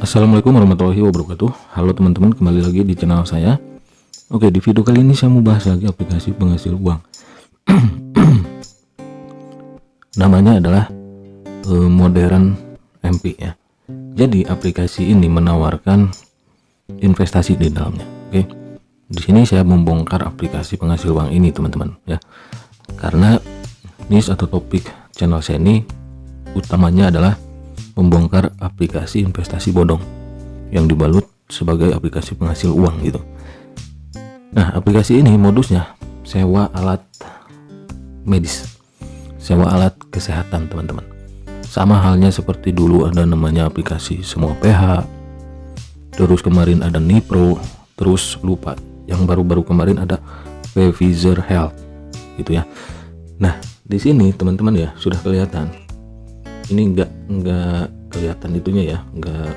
Assalamualaikum warahmatullahi wabarakatuh. Halo teman-teman, kembali lagi di channel saya. Oke, di video kali ini saya mau bahas lagi aplikasi penghasil uang. Namanya adalah Modern MP ya. Jadi aplikasi ini menawarkan investasi di dalamnya. Oke. Di sini saya membongkar aplikasi penghasil uang ini teman-teman ya. Karena niche atau topik channel saya ini utamanya adalah membongkar aplikasi investasi bodong yang dibalut sebagai aplikasi penghasil uang gitu. Nah, aplikasi ini modusnya sewa alat medis, sewa alat kesehatan teman-teman. Sama halnya seperti dulu ada namanya aplikasi Semua PH, terus kemarin ada Nipro, terus lupa yang baru-baru kemarin ada Pfizer Health gitu ya. Nah, di sini teman-teman ya sudah kelihatan. Ini enggak kelihatan itunya ya, enggak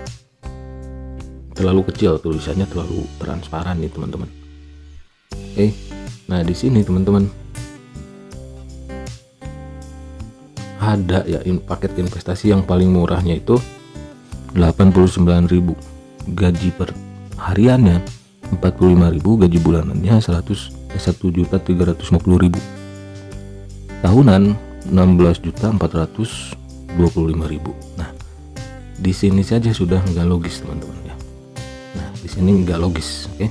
terlalu kecil, tulisannya terlalu transparan nih teman-teman. Oke. Nah, di sini teman-teman ada ya paket investasi yang paling murahnya itu 89.000, gaji per hariannya 45.000, gaji bulanannya 1.350.000, tahunan 16.425.000. Nah, di sini saja sudah nggak logis teman-teman ya. Nah, di sini nggak logis, oke?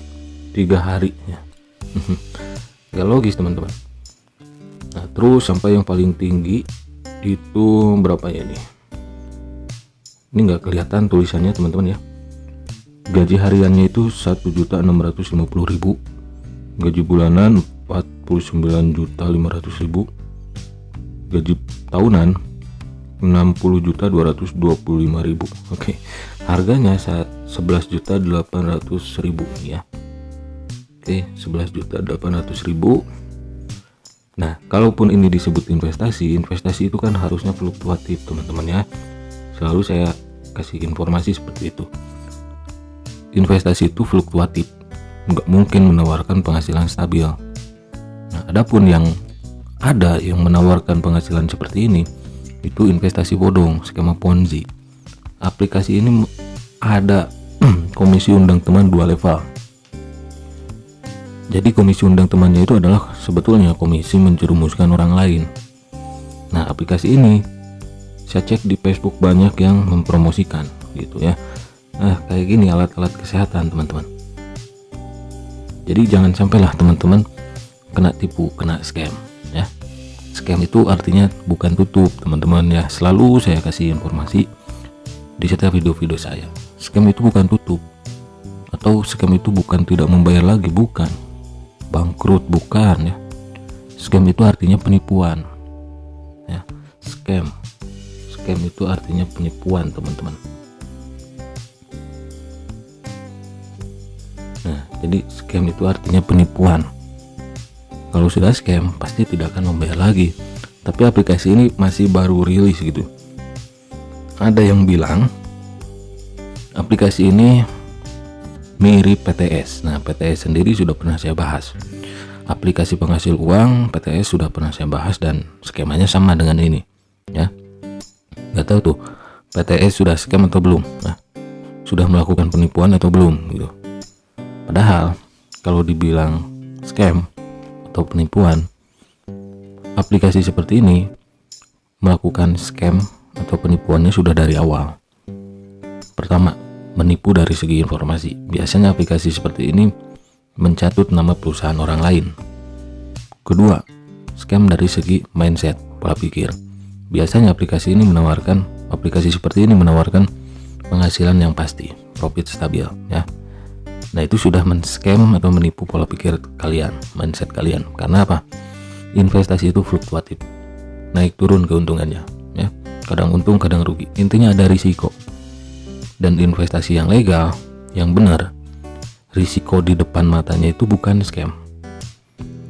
3 hari ya, nggak logis teman-teman. Nah, terus sampai yang paling tinggi itu berapa ya ini? Ini nggak kelihatan tulisannya teman-teman ya. Gaji hariannya itu 1.650.000, gaji bulanan 49.500.000, gaji tahunan 60.225.000. Oke. Harganya 11.800.000 ya. Oke, 11.800.000. Nah, kalaupun ini disebut investasi itu kan harusnya fluktuatif teman-teman ya. Selalu saya kasih informasi seperti itu. Investasi itu fluktuatif, nggak mungkin menawarkan penghasilan stabil. Nah, adapun yang ada yang menawarkan penghasilan seperti ini, itu investasi bodong, skema Ponzi. Aplikasi ini ada komisi undang teman 2 level. Jadi komisi undang temannya itu adalah sebetulnya komisi menjerumuskan orang lain. Nah, aplikasi ini saya cek di Facebook banyak yang mempromosikan gitu ya. Nah, kayak gini alat-alat kesehatan teman-teman. Jadi jangan sampailah teman-teman kena tipu, kena scam ya. Scam itu artinya bukan tutup teman-teman ya. Selalu saya kasih informasi di setiap video-video saya. Scam itu bukan tutup, atau scam itu bukan tidak membayar lagi, bukan. Bangkrut, bukan ya. Scam itu artinya penipuan ya. Scam itu artinya penipuan teman-teman. Nah, jadi scam itu artinya penipuan. Kalau sudah scam pasti tidak akan membayar lagi. Tapi aplikasi ini masih baru rilis gitu. Ada yang bilang aplikasi ini mirip PTS. Nah, PTS sendiri sudah pernah saya bahas. Aplikasi penghasil uang PTS sudah pernah saya bahas dan skemanya sama dengan ini ya. Gak tahu tuh PTS sudah scam atau belum. Nah, sudah melakukan penipuan atau belum gitu. Padahal kalau dibilang scam atau penipuan, aplikasi seperti ini melakukan scam atau penipuannya sudah dari awal. Pertama, menipu dari segi informasi. Biasanya aplikasi seperti ini mencatut nama perusahaan orang lain. Kedua, scam dari segi mindset, pola pikir. Biasanya aplikasi seperti ini menawarkan penghasilan yang pasti, profit stabil ya. Nah, itu sudah men-scam atau menipu pola pikir kalian, mindset kalian. Karena apa? Investasi itu fluktuatif, naik turun keuntungannya ya. Kadang untung, kadang rugi. Intinya ada risiko. Dan investasi yang legal, yang benar, risiko di depan matanya itu bukan scam,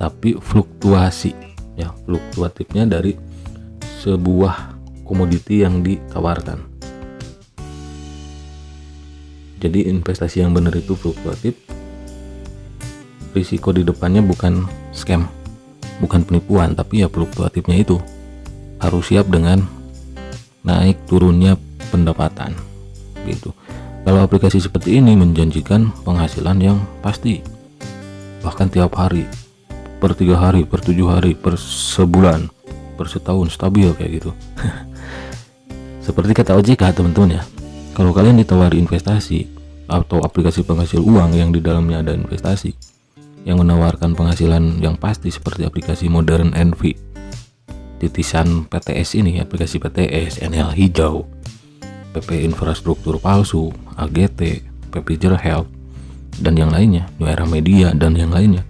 tapi fluktuasi ya. Fluktuatifnya dari sebuah komoditi yang ditawarkan. Jadi investasi yang benar itu fluktuatif, risiko di depannya bukan scam, bukan penipuan, tapi ya fluktuatifnya itu harus siap dengan naik turunnya pendapatan gitu. Kalau aplikasi seperti ini menjanjikan penghasilan yang pasti, bahkan tiap hari, per 3 hari, per 7 hari, per sebulan, per setahun, stabil kayak gitu. Seperti kata OJK teman-teman ya, kalau kalian ditawari investasi atau aplikasi penghasil uang yang di dalamnya ada investasi yang menawarkan penghasilan yang pasti seperti aplikasi Modern NV, titisan PTS ini, aplikasi PTS, NL hijau, PP infrastruktur palsu, AGT, PP Health, dan yang lainnya, New Era Media dan yang lainnya,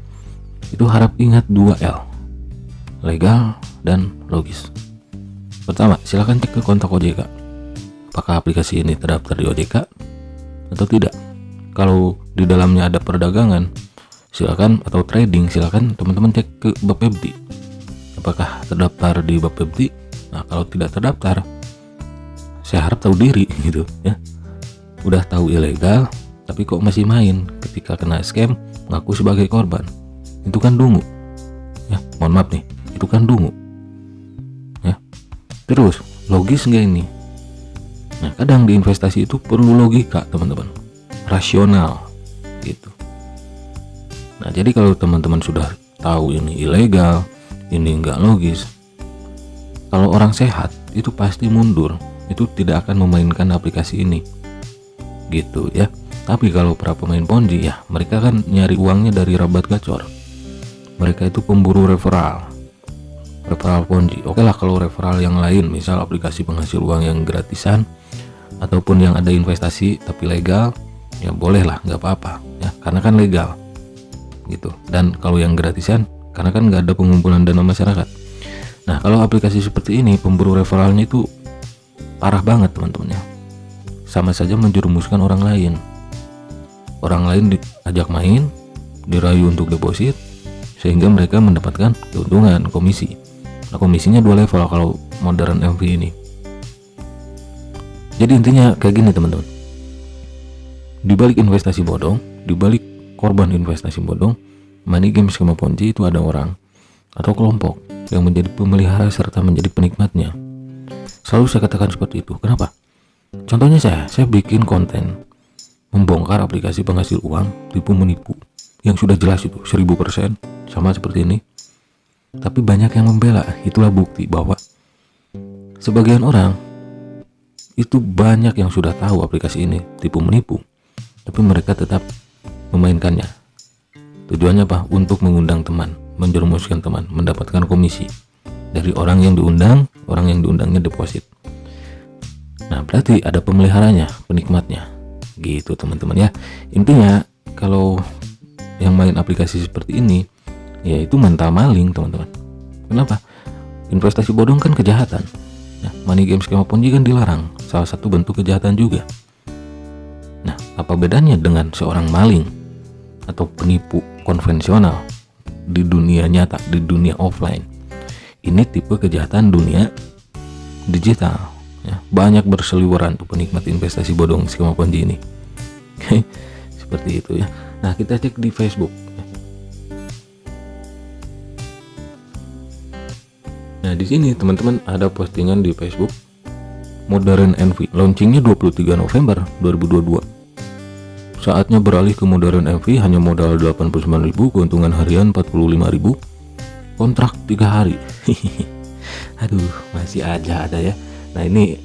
itu harap ingat 2L, legal dan logis. Pertama, silahkan cek ke kontak OJK apakah aplikasi ini terdaftar di OJK atau tidak. Kalau di dalamnya ada perdagangan, silakan, atau trading, silakan teman-teman cek ke Bapepti apakah terdaftar di Bapepti. Nah, kalau tidak terdaftar, saya harap tahu diri gitu ya. Udah tahu ilegal tapi kok masih main, ketika kena scam ngaku sebagai korban. Itu kan dungu ya, mohon maaf nih, itu kan dungu ya. Terus logis nggak ini? Nah, kadang di investasi itu perlu logika teman-teman, rasional gitu. Nah, jadi kalau teman-teman sudah tahu ini ilegal, ini nggak logis, kalau orang sehat itu pasti mundur, itu tidak akan memainkan aplikasi ini gitu ya. Tapi kalau para pemain ponzi ya, mereka kan nyari uangnya dari rabat gacor, mereka itu pemburu referral ponzi. Oke lah, kalau referral yang lain, misal aplikasi penghasil uang yang gratisan ataupun yang ada investasi tapi legal, ya boleh lah, nggak apa-apa ya, karena kan legal gitu. Dan kalau yang gratisan, karena kan nggak ada pengumpulan dana masyarakat. Nah, kalau aplikasi seperti ini, pemburu referralnya itu parah banget teman-teman ya, sama saja menjerumuskan orang lain diajak main, dirayu untuk deposit, sehingga mereka mendapatkan keuntungan komisi. Nah, komisinya 2 level kalau Modern MV ini. Jadi intinya kayak gini teman-teman, di balik investasi bodong, di balik korban investasi bodong, money game skema ponzi itu ada orang atau kelompok yang menjadi pemelihara serta menjadi penikmatnya. Selalu saya katakan seperti itu. Kenapa? Contohnya saya bikin konten membongkar aplikasi penghasil uang tipu menipu yang sudah jelas itu 1000% sama seperti ini, tapi banyak yang membela. Itulah bukti bahwa sebagian orang itu banyak yang sudah tahu aplikasi ini tipu menipu, tapi mereka tetap memainkannya. Tujuannya apa? Untuk mengundang teman, menjerumuskan teman, mendapatkan komisi dari orang yang diundang, orang yang diundangnya deposit. Nah, berarti ada pemeliharanya, penikmatnya gitu teman-teman ya. Intinya kalau yang main aplikasi seperti ini, ya itu mental maling teman-teman. Kenapa? Investasi bodong kan kejahatan ya, money game skema ponzi kan dilarang, salah satu bentuk kejahatan juga. Nah, apa bedanya dengan seorang maling atau penipu konvensional di dunia nyata, di dunia offline? Ini tipe kejahatan dunia digital ya. Banyak berseliweran tuh penikmat investasi bodong skema ponzi ini. Seperti itu ya. Nah, kita cek di Facebook. Nah, di sini teman-teman ada postingan di Facebook Modern NV, launchingnya 23 November 2022. Saatnya beralih ke Modern NV, hanya modal 89.000, keuntungan harian 45.000, kontrak 3 hari. Aduh, masih aja ada ya. Nah, ini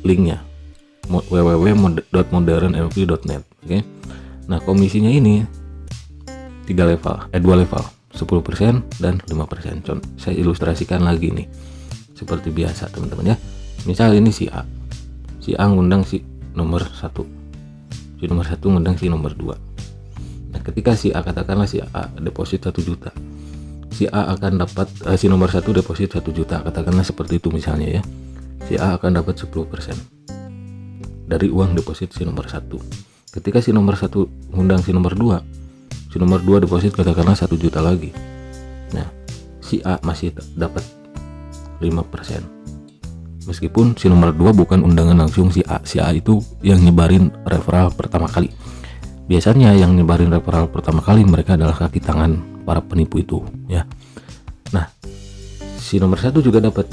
linknya www.modernmv.net. Oke. Nah, komisinya ini 2 level, 10% dan 5%. Saya ilustrasikan lagi nih, seperti biasa teman-teman ya. Misal ini si A ngundang si nomor 1, si nomor 1 ngundang si nomor 2. Nah, ketika si A, katakanlah si A deposit 1 juta, si A akan dapat si nomor 1 deposit 1 juta, katakanlah seperti itu misalnya ya. Si A akan dapat 10% dari uang deposit si nomor 1. Ketika si nomor 1 ngundang si nomor 2, si nomor 2 deposit katakanlah 1 juta lagi. Nah, si A masih dapat 5%. Meskipun si nomor 2 bukan undangan langsung si A. Si A itu yang nyebarin referral pertama kali. Biasanya yang nyebarin referral pertama kali mereka adalah kaki tangan para penipu itu ya. Nah, si nomor 1 juga dapat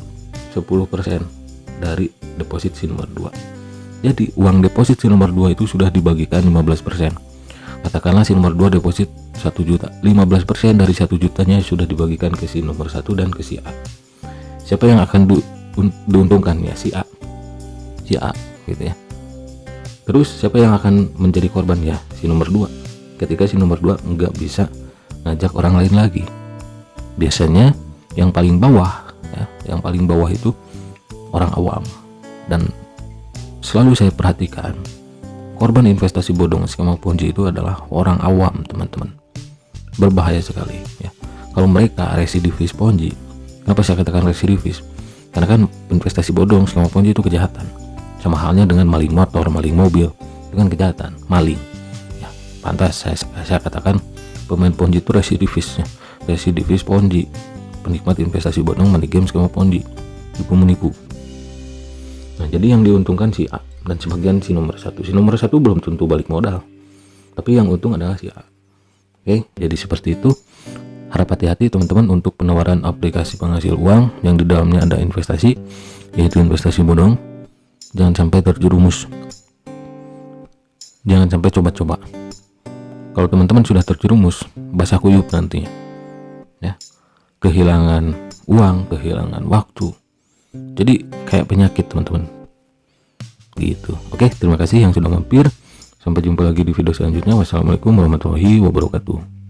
10% dari deposit si nomor 2. Jadi uang deposit si nomor 2 itu sudah dibagikan 15%. Katakanlah si nomor 2 deposit 1 juta, 15% dari 1 jutanya sudah dibagikan ke si nomor 1 dan ke si A. Siapa yang akan diuntungkan? Ya si A gitu ya. Terus siapa yang akan menjadi korban? Ya si nomor 2. Ketika si nomor 2 nggak bisa ngajak orang lain lagi, biasanya yang paling bawah ya, yang paling bawah itu orang awam. Dan selalu saya perhatikan, korban investasi bodong skema Ponzi itu adalah orang awam, teman-teman. Berbahaya sekali ya. Kalau mereka residivis Ponzi, kenapa saya katakan residivis? Karena kan investasi bodong skema Ponzi itu kejahatan. Sama halnya dengan maling motor, maling mobil, itu kan kejahatan, maling. Ya, pantas saya katakan pemain Ponzi itu residivis Ponzi, penikmat investasi bodong, money game skema Ponzi, tipu menipu. Nah, jadi yang diuntungkan si A dan sebagian si nomor 1. Si nomor 1 belum tentu balik modal, tapi yang untung adalah si A. Oke, jadi seperti itu. Harap hati-hati teman-teman untuk penawaran aplikasi penghasil uang yang di dalamnya ada investasi, yaitu investasi bodong. Jangan sampai terjerumus. Jangan sampai coba-coba. Kalau teman-teman sudah terjerumus, basah kuyup nantinya. Ya. Kehilangan uang, kehilangan waktu. Jadi kayak penyakit, teman-teman. Gitu. Oke, terima kasih yang sudah mampir. Sampai jumpa lagi di video selanjutnya. Wassalamualaikum warahmatullahi wabarakatuh.